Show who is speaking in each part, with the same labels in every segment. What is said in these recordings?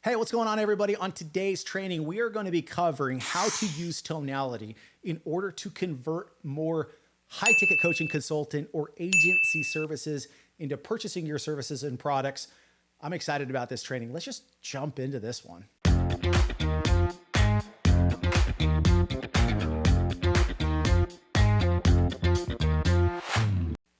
Speaker 1: Hey, what's going on, everybody? On today's training, we are going to be covering how to use tonality in order to convert more high-ticket coaching consultant or agency services into purchasing your services and products. I'm excited about this training. Let's just jump into this one.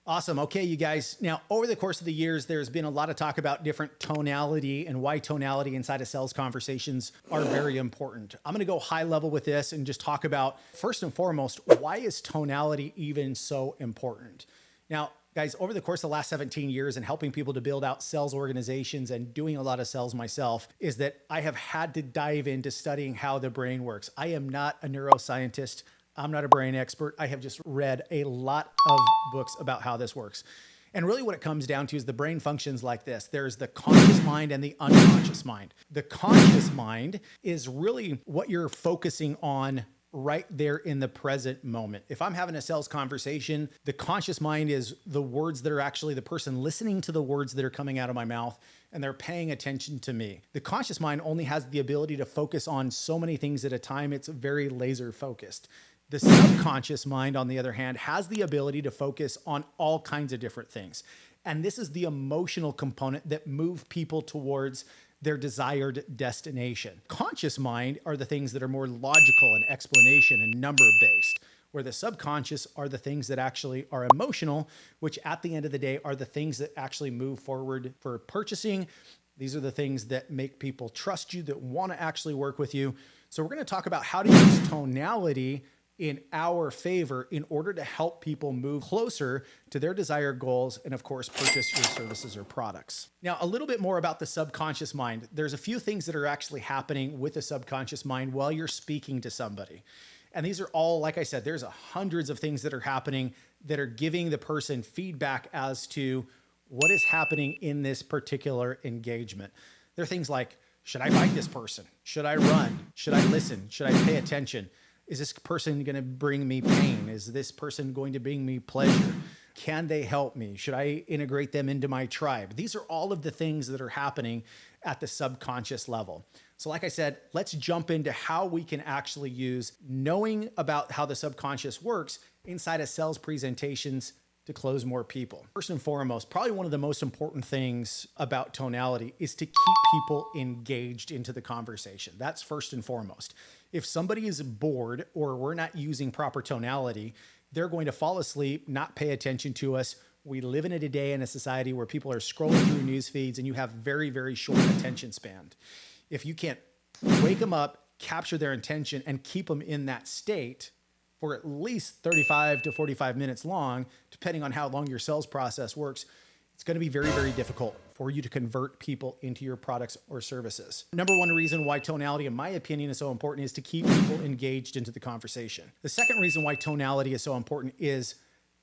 Speaker 1: Awesome. Okay, you guys. Now, over the course of the years, there's been a lot of talk about different tonality and why tonality inside of sales conversations are very important. I'm going to go high level with this and just talk about, first and foremost, why is tonality even so important? Now, guys, over the course of the last 17 years and helping people to build out sales organizations and doing a lot of sales myself, is that I have had to dive into studying how the brain works. I am not a neuroscientist. I'm not a brain expert. I have just read a lot of books about how this works. And really what it comes down to is the brain functions like this. There's the conscious mind and the unconscious mind. The conscious mind is really what you're focusing on right there in the present moment. If I'm having a sales conversation, the conscious mind is the words that are actually the person listening to the words that are coming out of my mouth, and they're paying attention to me. The conscious mind only has the ability to focus on so many things at a time. It's very laser focused. The subconscious mind, on the other hand, has the ability to focus on all kinds of different things. And this is the emotional component that move people towards their desired destination. Conscious mind are the things that are more logical and explanation and number based, where the subconscious are the things that actually are emotional, which at the end of the day are the things that actually move forward for purchasing. These are the things that make people trust you, that want to actually work with you. So we're going to talk about how to use tonality in our favor in order to help people move closer to their desired goals and, of course, purchase your services or products. Now, a little bit more about the subconscious mind. There's a few things that are actually happening with the subconscious mind while you're speaking to somebody. And these are all, like I said, there's hundreds of things that are happening that are giving the person feedback as to what is happening in this particular engagement. There are things like, should I fight this person? Should I run? Should I listen? Should I pay attention? Is this person going to bring me pain? Is this person going to bring me pleasure? Can they help me? Should I integrate them into my tribe? These are all of the things that are happening at the subconscious level. So like I said, let's jump into how we can actually use knowing about how the subconscious works inside of sales presentations to close more people. First and foremost, probably one of the most important things about tonality is to keep people engaged into the conversation. That's first and foremost. If somebody is bored or we're not using proper tonality, they're going to fall asleep, not pay attention to us. We live in a day in a society where people are scrolling through news feeds and you have very, very short attention span. If you can't wake them up, capture their attention, and keep them in that state for at least 35 to 45 minutes long, depending on how long your sales process works, it's going to be very, very difficult for you to convert people into your products or services. Number one reason why tonality, in my opinion, is so important is to keep people engaged into the conversation. The second reason why tonality is so important is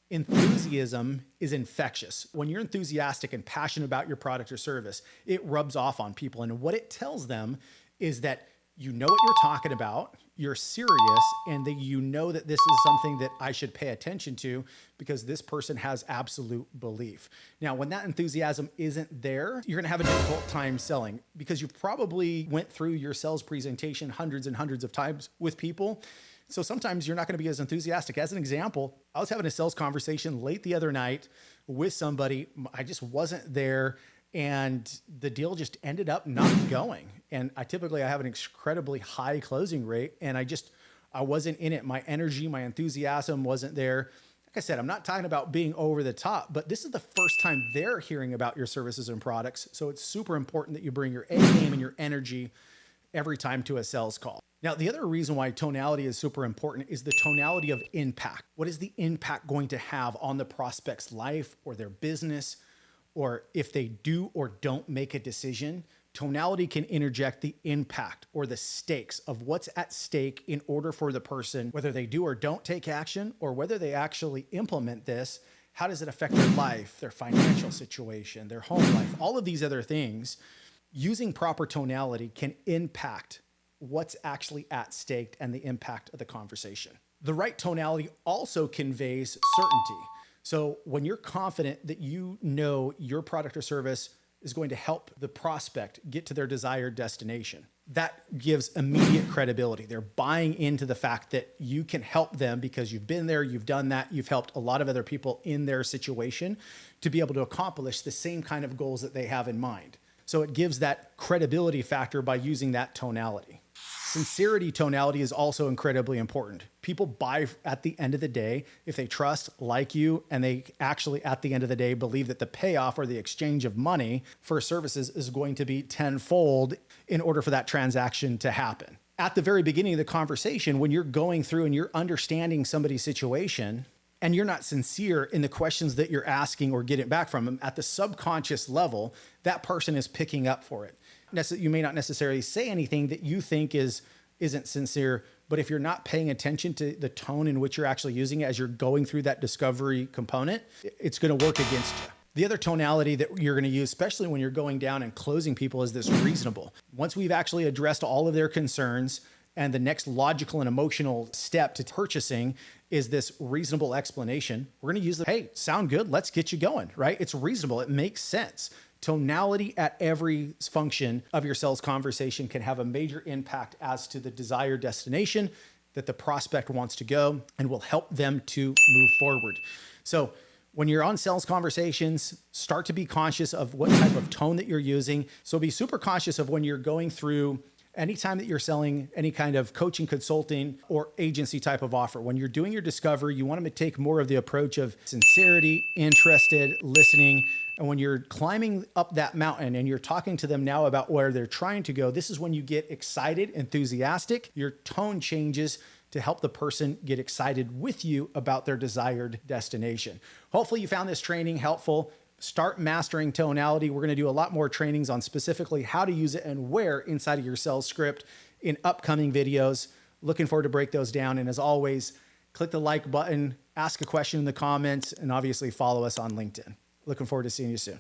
Speaker 1: enthusiasm is infectious. When you're enthusiastic and passionate about your product or service, it rubs off on people. And what it tells them is that you know what you're talking about, you're serious, and that you know that this is something that I should pay attention to because this person has absolute belief. Now, when that enthusiasm isn't there, you're gonna have a difficult time selling because you probably went through your sales presentation hundreds and hundreds of times with people. So sometimes you're not gonna be as enthusiastic. As an example, I was having a sales conversation late the other night with somebody. I just wasn't there, and the deal just ended up not going. And I have an incredibly high closing rate, and I wasn't in it. My energy, my enthusiasm wasn't there. Like I said, I'm not talking about being over the top, but this is the first time they're hearing about your services and products. So it's super important that you bring your A game and your energy every time to a sales call. Now, the other reason why tonality is super important is the tonality of impact. What is the impact going to have on the prospect's life or their business? Or if they do or don't make a decision, tonality can interject the impact or the stakes of what's at stake in order for the person, whether they do or don't take action, or whether they actually implement this, how does it affect their life, their financial situation, their home life, all of these other things. Using proper tonality can impact what's actually at stake and the impact of the conversation. The right tonality also conveys certainty. So when you're confident that you know your product or service is going to help the prospect get to their desired destination. That gives immediate credibility. They're buying into the fact that you can help them because you've been there, you've done that, you've helped a lot of other people in their situation to be able to accomplish the same kind of goals that they have in mind. So it gives that credibility factor by using that tonality. Sincerity tonality is also incredibly important. People buy at the end of the day if they trust, like you, and they actually at the end of the day believe that the payoff or the exchange of money for services is going to be tenfold in order for that transaction to happen. At the very beginning of the conversation, when you're going through and you're understanding somebody's situation and you're not sincere in the questions that you're asking or getting back from them, at the subconscious level, that person is picking up for it. You may not necessarily say anything that you think isn't sincere, but if you're not paying attention to the tone in which you're actually using it as you're going through that discovery component, it's going to work against you. The other tonality that you're going to use, especially when you're going down and closing people, is this reasonable. Once we've actually addressed all of their concerns, and the next logical and emotional step to purchasing is this reasonable explanation, we're going to use the, hey, sound good, let's get you going, right? It's reasonable, it makes sense. Tonality at every function of your sales conversation can have a major impact as to the desired destination that the prospect wants to go and will help them to move forward. So when you're on sales conversations, start to be conscious of what type of tone that you're using. So be super conscious of when you're going through anytime that you're selling any kind of coaching, consulting, or agency type of offer. When you're doing your discovery, you want to take more of the approach of sincerity, interested, listening. And when you're climbing up that mountain and you're talking to them now about where they're trying to go, this is when you get excited, enthusiastic. Your tone changes to help the person get excited with you about their desired destination. Hopefully you found this training helpful. Start mastering tonality. We're going to do a lot more trainings on specifically how to use it and where inside of your sales script in upcoming videos. Looking forward to break those down. And as always, click the like button, ask a question in the comments, and obviously follow us on LinkedIn. Looking forward to seeing you soon.